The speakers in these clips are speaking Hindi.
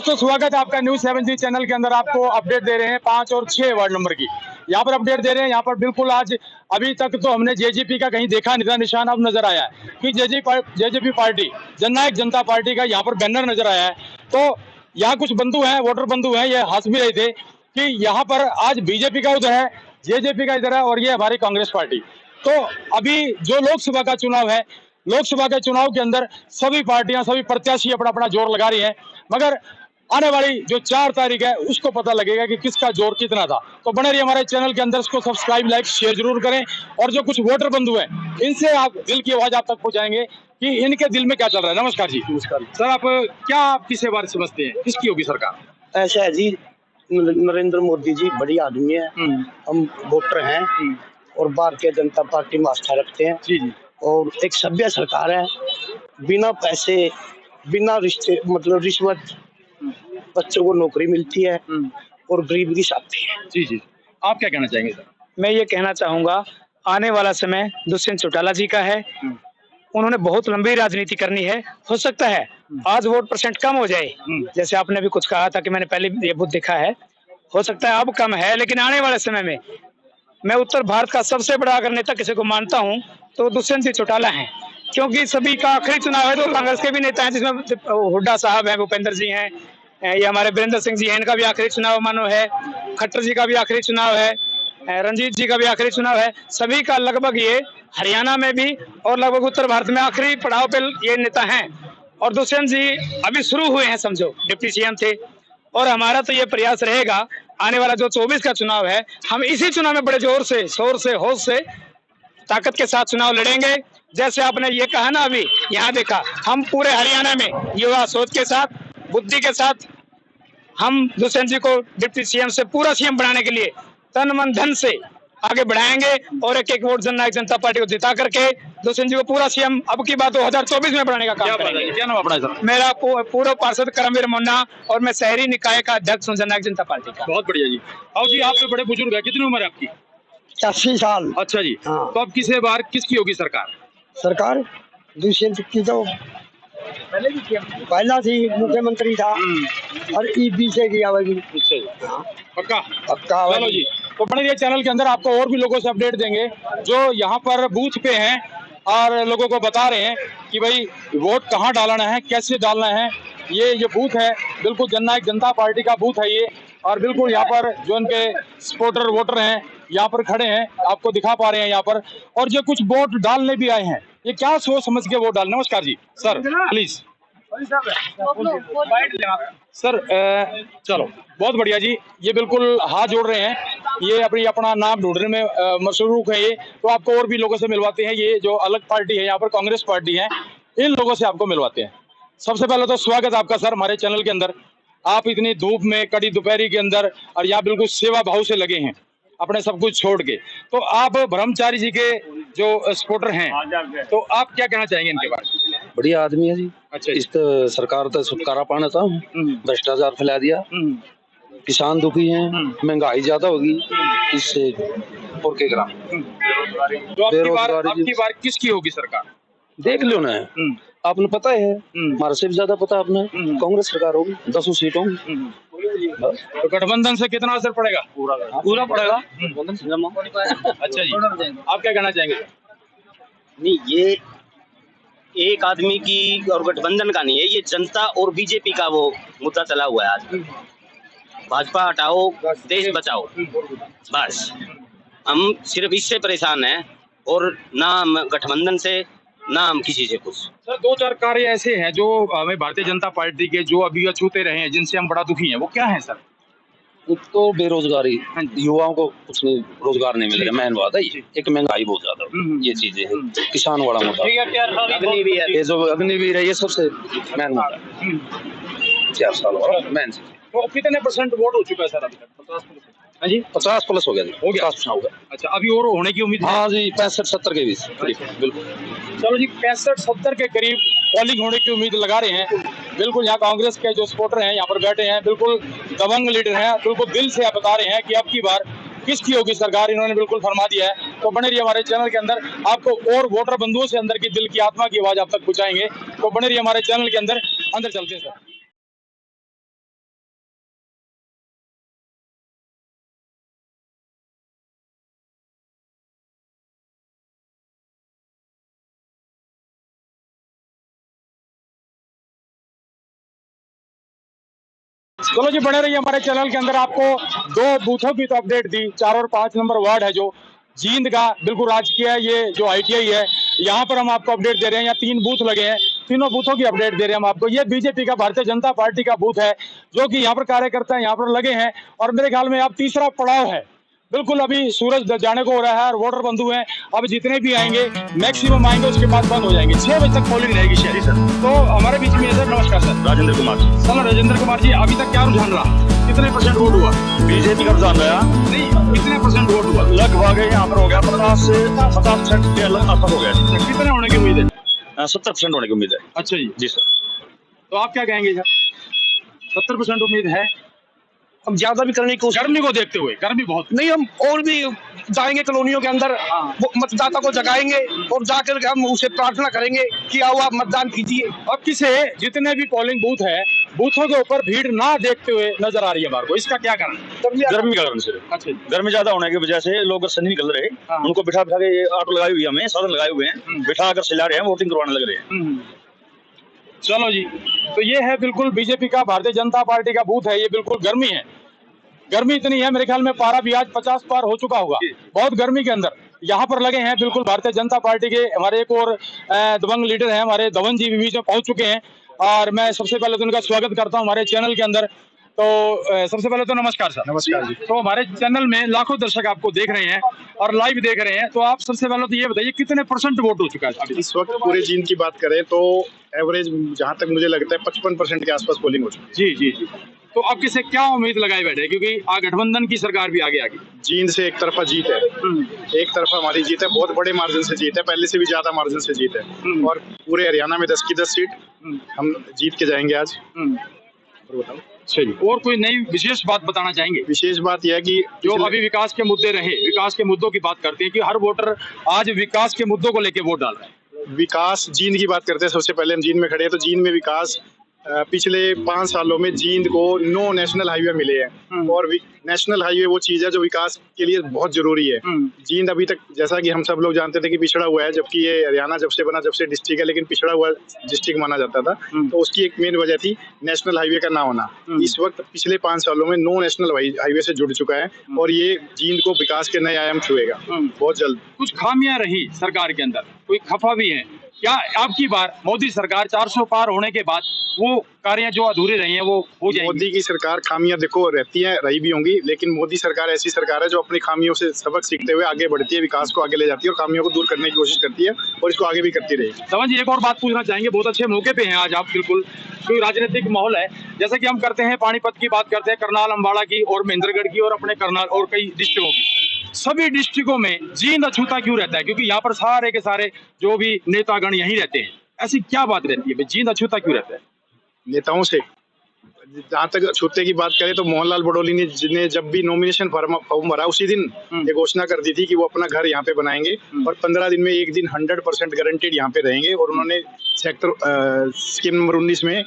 दोस्तों स्वागत है आपका न्यूज 7 जी चैनल के अंदर। आपको अपडेट दे रहे हैं 5 और 6 वार्ड नंबर की। यहाँ पर अपडेट दे रहे हैं। यहाँ पर बिल्कुल आज अभी तक तो हमने जेजेपी का कहीं देखा नहीं था, निशान अब नजर आया है कि जेजेपी पार्टी जननायक जनता पार्टी का यहाँ पर बैनर नजर आया है। तो यहाँ कुछ बंधु हैं, वोटर बंधु हैं, ये हंस भी रहे थे कि यहाँ पर आज बीजेपी का उधर है, जेजेपी का इधर है और ये हमारी कांग्रेस पार्टी। तो अभी जो लोकसभा का चुनाव है, लोकसभा के चुनाव के अंदर सभी पार्टियां, सभी प्रत्याशी अपना अपना जोर लगा रही हैं, मगर आने वाली जो 4 तारीख है उसको पता लगेगा कि किसका जोर कितना था। तो बने रहिए हमारे चैनल के अंदर, इसको सब्सक्राइब, लाइक, शेयर जरूर करें। और जो कुछ वोटर बंधु हैं इनसे आप दिल की आवाज आप तक पहुंचाएंगे कि इनके दिल में क्या चल रहा है। नमस्कार जी। नमस्कार सर, आप क्या किसे बार समझते हैं, किसकी होगी सरकार? ऐसा है जी, नरेंद्र मोदी जी बड़ी आदमी है, हम वोटर हैं और भारतीय जनता पार्टी में आस्था रखते हैं जी जी। और एक सभ्य सरकार है, बिना पैसे बिना रिश्ते मतलब रिश्वत बच्चों को नौकरी मिलती है और गरीब की शादी है। जी जी, आप क्या कहना चाहेंगे सर? मैं ये कहना चाहूंगा, आने वाला समय दुष्यंत चौटाला जी का है। उन्होंने बहुत लंबी राजनीति करनी है। हो सकता है आज वोट परसेंट कम हो जाए, जैसे आपने भी कुछ कहा था कि मैंने पहले ये बुद्ध देखा है, हो सकता है अब कम है, लेकिन आने वाले समय में मैं उत्तर भारत का सबसे बड़ा अगर नेता किसी को मानता हूं तो दुष्यंत सिंह चौटाला हैं। क्योंकि सभी का आखिरी चुनाव है, तो कांग्रेस के भी नेता हैं जिसमें हुड्डा साहब हैं, भूपेंद्र जी हैं, ये हमारे वीरेंद्र सिंह जी हैं, इनका भी आखिरी चुनाव मानो है, खट्टर जी का भी आखिरी चुनाव है, रंजीत जी का भी आखिरी चुनाव है। सभी का लगभग ये हरियाणा में भी और लगभग उत्तर भारत में आखिरी पड़ाव पे ये नेता हैं। और दुष्यंत जी अभी शुरू हुए हैं, समझो डिप्टी सीएम थे। और हमारा तो ये प्रयास रहेगा, आने वाला जो 24 का चुनाव है, हम इसी चुनाव में बड़े जोर से, शोर से, होश से, ताकत के साथ चुनाव लड़ेंगे। जैसे आपने ये कहा ना, अभी यहाँ देखा, हम पूरे हरियाणा में युवा सोच के साथ, बुद्धि के साथ, हम दुष्यंत जी को डिप्टी सीएम से पूरा सीएम बनाने के लिए तन मन धन से आगे बढ़ाएंगे और एक एक वोट जननायक जनता पार्टी को जिता करके दुष्यंत जी को पूरा सीएम अब की बात 2024 में बनाने का काम करेंगे। क्या नाम अपना सर? मेरा पूर्व पार्षद करमवीर मुन्ना और मैं शहरी निकाय का अध्यक्ष हूँ जननायक जनता पार्टी का। बहुत बढ़िया जी। आओ जी, आप तो बड़े बुजुर्ग है, कितनी उम्र है आपकी? 80 साल। अच्छा जी। हाँ। तो अब किसे बार किसकी होगी सरकार? सरकार दुष्यंत की तो पहला थी, मुख्यमंत्री था और ईबी से किया होगी। अच्छा जी, पक्का पक्का चलो जी। तो बने रहिए चैनल के अंदर, आपको और भी लोगों से अपडेट देंगे जो यहाँ पर बूथ पे हैं और लोगों को बता रहे हैं कि भाई वोट कहाँ डालना है, कैसे डालना है। ये बूथ है, बिल्कुल जननायक जनता पार्टी का बूथ है ये। और बिल्कुल यहाँ पर जो उनके सपोर्टर वोटर हैं यहाँ पर खड़े हैं, आपको दिखा पा रहे हैं यहाँ पर। और जो कुछ वोट डालने भी आए हैं, ये क्या सोच समझ के वोट डालने। नमस्कार जी सर, प्लीज सर। चलो बहुत बढ़िया जी। ये बिल्कुल हाथ जोड़ रहे हैं, ये अपना नाम ढूंढने में मसरूफ है ये। तो आपको और भी लोगों से मिलवाते हैं, ये जो अलग पार्टी है यहाँ पर कांग्रेस पार्टी है, इन लोगों से आपको मिलवाते हैं। सबसे पहले तो स्वागत आपका सर हमारे चैनल के अंदर। आप इतनी धूप में, कड़ी दोपहरी के अंदर, और यहाँ बिल्कुल सेवा भाव से लगे हैं अपने सब कुछ छोड़ के। तो आप ब्रह्मचारी जी के जो सपोर्टर हैं, तो आप क्या कहना चाहेंगे इनके बारे में? बढ़िया आदमी है जी। अच्छा, इस तो सरकार तो छुटकारा पाना था, भ्रष्टाचार फैला दिया, किसान दुखी हैं, महंगाई ज्यादा होगी, इससे और क्या करा। आपकी बार किसकी होगी सरकार? देख लो ना, आपने पता है, हमारे से भी ज्यादा पता आपने, कांग्रेस सरकार होगी, 10 सीट होंगी। तो गठबंधन से कितना असर पड़ेगा? पूरा पड़ेगा। अच्छा जी, आप क्या कहना चाहेंगे? नहीं, ये एक आदमी की और गठबंधन का नहीं है, ये जनता और बीजेपी का वो मुद्दा चला हुआ है आज। भाजपा हटाओ, देश बचाओ, बस हम सिर्फ इससे परेशान हैं और ना हम गठबंधन से, ना हम किसी से कुछ। सर 2-4 कार्य ऐसे हैं जो हमें भारतीय जनता पार्टी के जो अभी अछूते रहे हैं, जिनसे हम बड़ा दुखी हैं, वो क्या है सर? एक तो बेरोजगारी, युवाओं को कुछ नहीं, रोजगार नहीं मिल रहा, मेन बात है ये। एक महंगाई बहुत ज्यादा, ये चीजें हैं। किसान वाला मुद्दा, ये जो अग्निवीर है, ये सबसे मेन मुद्दा है। 4 साल वाला मेन। तो कितने परसेंट वोट हो चुका है सर अभी तक? 50%? हाँ जी, 50 प्लस हो गया जी, हो गया। 50 हो गया। अच्छा, अभी और होने की उम्मीद है? हाँ जी, 65-70 के बीच बिल्कुल। चलो जी, 65-70 के करीब पोलिंग होने की उम्मीद लगा रहे हैं। बिल्कुल यहाँ कांग्रेस के जो सपोर्टर हैं यहाँ पर बैठे हैं, बिल्कुल दबंग लीडर हैं, बिल्कुल दिल से आप बता रहे हैं कि अब की बार किसकी होगी सरकार, इन्होंने बिल्कुल फरमा दिया है। तो बने रहिए हमारे चैनल के अंदर, आपको और वोटर बंधुओं से अंदर की दिल की आत्मा की आवाज आप तक पहुंचाएंगे। तो बने रहिए हमारे चैनल के अंदर चलते हैं सर। चलो जी, बने रहिए हमारे चैनल के अंदर। आपको 2 बूथों की तो अपडेट दी। 4 और 5 नंबर वार्ड है जो जींद का, बिल्कुल राजकीय है। ये जो ITI है, यहाँ पर हम आपको अपडेट दे रहे हैं। यहाँ 3 बूथ लगे हैं, तीनों बूथों की अपडेट दे रहे हैं हम आपको। ये बीजेपी का, भारतीय जनता पार्टी का बूथ है, जो कि यहाँ पर कार्यकर्ता यहाँ पर लगे हैं। और मेरे ख्याल में अब तीसरा पड़ाव है। बिल्कुल अभी सूरज जाने को हो रहा है और वोटर बंधु हैं, अब जितने भी आएंगे मैक्सिमम आएंगे, उसके बाद बंद हो जाएंगे। 6 बजे तक पोलिंग रहेगी शहरी सर। तो हमारे बीच में सर, नमस्कार सर। राजेंद्र कुमार। चलो राजेंद्र कुमार जी, अभी तक क्या रुझान रहा? कितने % वोट हुआ? बीजेपी का रुझान रहा नहीं, कितने % वोट हुआ? लगभग यहाँ पर हो गया 50 से 50% के आसपास हो गया। कितने होने की उम्मीद है? 70% होने की उम्मीद है। अच्छा जी सर। तो आप क्या कहेंगे सर? 70% उम्मीद है? हम ज्यादा भी करने की कोशिश गर्मी को देखते हुए, गर्मी बहुत नहीं, हम और भी जाएंगे कॉलोनियों के अंदर, वो मतदाता को जगाएंगे और जाकर के हम उसे प्रार्थना करेंगे कि आओ आप मतदान कीजिए। अब किसे जितने भी पोलिंग बूथ है, बूथों के ऊपर भीड़ ना देखते हुए नजर आ रही है हमारे को, इसका क्या कारण? गर्मी का कारण सिर्फ। अच्छा जी। गर्मी ज्यादा होने की वजह से लोग घर से नहीं निकल रहे। उनको बिठा बिठा के ऑटो लगाई हुई है, हमें साधन लगाए हुए हैं, बिठा कर सिला रहे हैं, वोटिंग करवाने लग रहे हैं। चलो जी, तो ये है बिल्कुल बीजेपी का, भारतीय जनता पार्टी का बूथ है। ये बिल्कुल गर्मी है, गर्मी इतनी है, मेरे ख्याल में पारा भी आज 50 पार हो चुका होगा। बहुत गर्मी के अंदर यहाँ पर लगे हैं बिल्कुल भारतीय जनता पार्टी के। हमारे एक और दबंग लीडर हैं, हमारे धवन जी भी बीच में पहुंच चुके हैं, और मैं सबसे पहले तो उनका स्वागत करता हूं हमारे चैनल के अंदर। तो सबसे पहले तो नमस्कार सर। नमस्कार जी। तो हमारे चैनल में लाखों दर्शक आपको देख रहे हैं और लाइव देख रहे हैं, तो आप सबसे पहले तो ये बताइए कितने % वोट हो चुका है अभी? इस वक्त पूरे जींद की बात करें तो एवरेज जहां तक मुझे लगता है 55% के आसपास पोलिंग हो चुकी है। जी। तो अब किसे क्या उम्मीद लगाए बैठे, क्योंकि गठबंधन की सरकार भी आगे आगे? जींद से एक तरफा जीत है, एक तरफा हमारी जीत है, बहुत बड़े मार्जिन से जीत है, पहले से भी ज्यादा मार्जिन से जीत है। और पूरे हरियाणा में 10 की 10 सीट हम जीत के जाएंगे आज। और बताओ सही, और कोई नई विशेष बात बताना चाहेंगे? विशेष बात यह है कि जो अभी विकास के मुद्दे रहे, विकास के मुद्दों की बात करते हैं कि हर वोटर आज विकास के मुद्दों को लेकर वोट डाल रहा है। विकास जींद की बात करते हैं, सबसे पहले हम जींद में खड़े हैं, तो जींद में विकास पिछले 5 सालों में जींद को 9 नेशनल हाईवे मिले हैं। और नेशनल हाईवे वो चीज है जो विकास के लिए बहुत जरूरी है। जींद अभी तक, जैसा कि हम सब लोग जानते थे, कि पिछड़ा हुआ है, जबकि ये हरियाणा जब से बना, जब से डिस्ट्रिक्ट है, लेकिन पिछड़ा हुआ डिस्ट्रिक्ट माना जाता था। तो उसकी एक मेन वजह थी नेशनल हाईवे का ना होना। इस वक्त पिछले 5 सालों में 9 नेशनल हाईवे से जुड़ चुका है, और ये जींद को विकास के नए आयाम छुएगा बहुत जल्द। कुछ खामियां रही सरकार के अंदर, कोई खफा भी है क्या? आपकी बार मोदी सरकार 400 पार होने के बाद वो कार्य जो अधूरे रहे हैं वो हो जाएंगे? मोदी की सरकार खामियां देखो रहती हैं, रही भी होंगी, लेकिन मोदी सरकार ऐसी सरकार है जो अपनी खामियों से सबक सीखते हुए आगे बढ़ती है, विकास को आगे ले जाती है और खामियों को दूर करने की कोशिश करती है, और इसको आगे भी करती रहेगी। धवन जी, एक और बात पूछना चाहेंगे, बहुत अच्छे मौके पे हैं आज आप, बिल्कुल कोई राजनीतिक माहौल है, जैसे कि हम करते हैं पानीपत की बात करते हैं, करनाल अम्बाड़ा की, और महेंद्रगढ़ की, और अपने करनाल और कई डिस्ट्रिक्टों की। सभी डिस्ट्रिक्टों में जींद अछूता क्यों रहता है? क्योंकि यहाँ पर सारे के सारे जो भी नेतागण यहीं रहते हैं, ऐसी क्या बात रहती है, जींद अछूता क्यों रहता है? नेताओं से जहाँ तक छूते की बात करें तो मोहनलाल बडोली ने जब भी नॉमिनेशन फॉर्म भरा, उसी दिन ये घोषणा कर दी थी कि वो अपना घर यहाँ पे बनाएंगे, और 15 दिन में एक दिन 100% गारंटेड यहाँ पे रहेंगे। और उन्होंने सेक्टर स्कीम नंबर 19 में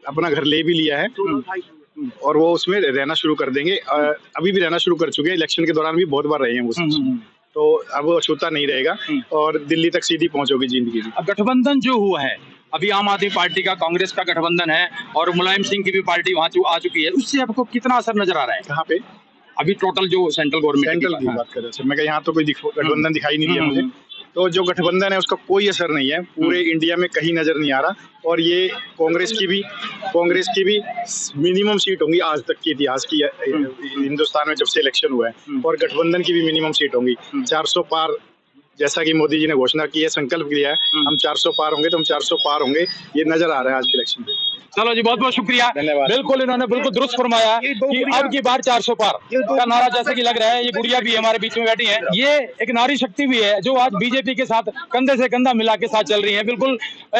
अपना घर ले भी लिया है, और वो उसमें रहना शुरू कर देंगे। अभी भी रहना शुरू कर चुके हैं, इलेक्शन के दौरान भी बहुत बार रहे हैं वो। तो अब वो अछूता नहीं रहेगा, और दिल्ली तक सीधी पहुंच होगी जींद की। अब गठबंधन जो हुआ है, अभी आम आदमी पार्टी का, कांग्रेस का गठबंधन है, और मुलायम सिंह की भी पार्टी वहां आ चुकी है, उससे आपको कितना असर नजर आ रहा है? कहाँ पे? अभी टोटल जो सेंट्रल गवर्नमेंट की बात कर रहे थे, मैं यहाँ तो कोई गठबंधन दिखाई नहीं दिया मुझे। तो जो गठबंधन है उसका कोई असर नहीं है, पूरे इंडिया में कहीं नजर नहीं आ रहा। और ये कांग्रेस की भी मिनिमम सीट होंगी आज तक के इतिहास की हिंदुस्तान में जब से इलेक्शन हुआ है, और गठबंधन की भी मिनिमम सीट होंगी। 400 पार, जैसा कि मोदी जी ने घोषणा की है, संकल्प लिया है, हम 400 पार होंगे तो हम 400 पार होंगे, ये नजर आ रहा है आज के इलेक्शन में। चलो जी, बहुत बहुत शुक्रिया, धन्यवाद। बिल्कुल इन्होंने बिल्कुल दुरुस्त फरमाया कि अब की बार 400 पार का नारा जैसे कि लग रहा है। ये गुड़िया भी हमारे बीच में बैठी है, ये एक नारी शक्ति भी है जो आज बीजेपी के साथ कंधे से कंधा मिला के साथ चल रही है। बिल्कुल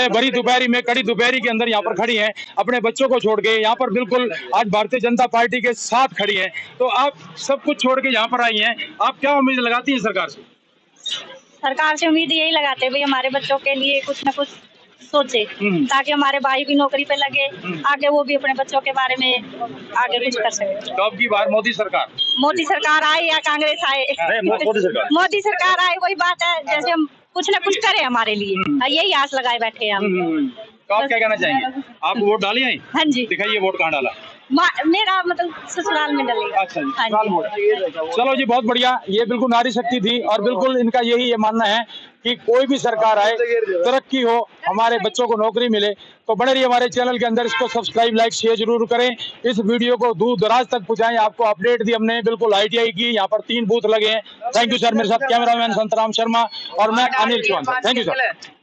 भरी दोपहरी में, कड़ी दोपहरी के अंदर यहाँ पर खड़ी है, अपने बच्चों को छोड़ के यहाँ पर बिल्कुल आज भारतीय जनता पार्टी के साथ खड़ी है। तो आप सब कुछ छोड़ के यहाँ पर आई हैं, आप क्या उम्मीद लगाती हैं सरकार से? सरकार से उम्मीद यही लगाते हैं भाई हमारे बच्चों के लिए कुछ न कुछ सोचे, ताकि हमारे भाई भी नौकरी पे लगे, आगे वो भी अपने बच्चों के बारे में आगे कुछ कर सके। तो अब की बार मोदी सरकार आए या कांग्रेस आए, मोदी सरकार आए, वही बात है, जैसे हम कुछ न कुछ करें हमारे लिए, यही आस लगाए बैठे हैं हम। तो आप क्या कहना चाहेंगे? आप वोट डालिए? हाँ जी। दिखाइए वोट कहाँ डाला। मेरा मतलब ससुराल में डलेगा। अच्छा जी, हाँ ससुराल जी। मोड़। चलो जी, बहुत बढ़िया। ये बिल्कुल नारी शक्ति थी और बिल्कुल इनका यही ये मानना है कि कोई भी सरकार आए, तरक्की हो, हमारे बच्चों को नौकरी मिले। तो बने रहिए हमारे चैनल के अंदर, इसको सब्सक्राइब, लाइक, शेयर जरूर करें। इस वीडियो को दूर दराज तक पहुंचाएं। आपको अपडेट दी हमने बिल्कुल ITI की। यहाँ पर 3 बूथ लगे हैं। Thank you sir. मेरे साथ कैमरामैन संतराम शर्मा और मैं Anil Chauhan. Thank you sir.